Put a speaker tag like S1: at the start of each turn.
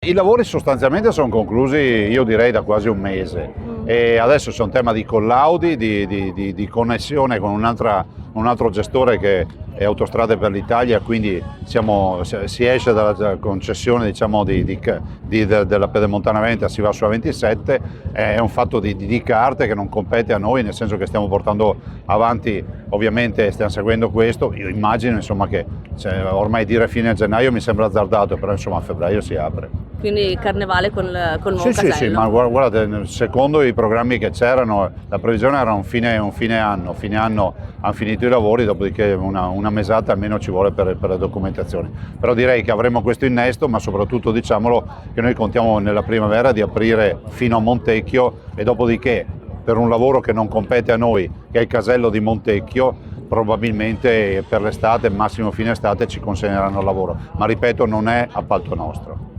S1: I lavori sostanzialmente sono conclusi, io direi, da quasi un mese e adesso c'è un tema di collaudi, di connessione con un altro gestore che è Autostrade per l'Italia, quindi si esce dalla concessione, diciamo, della Pedemontana Veneta, si va sulla 27, è un fatto di carte che non compete a noi, nel senso che stiamo portando avanti, ovviamente stiamo seguendo questo, io immagino insomma che ormai dire fine gennaio mi sembra azzardato, però insomma a febbraio si apre.
S2: Quindi carnevale col nuovo casello.
S1: Sì, ma guardate, secondo i programmi che c'erano, la previsione era un fine anno, hanno finito i lavori, dopodiché una mesata almeno ci vuole per le documentazioni. Però direi che avremo questo innesto, ma soprattutto diciamolo che noi contiamo nella primavera di aprire fino a Montecchio e dopodiché per un lavoro che non compete a noi, che è il casello di Montecchio, probabilmente per l'estate, massimo fine estate, ci consegneranno il lavoro, ma ripeto non è appalto nostro.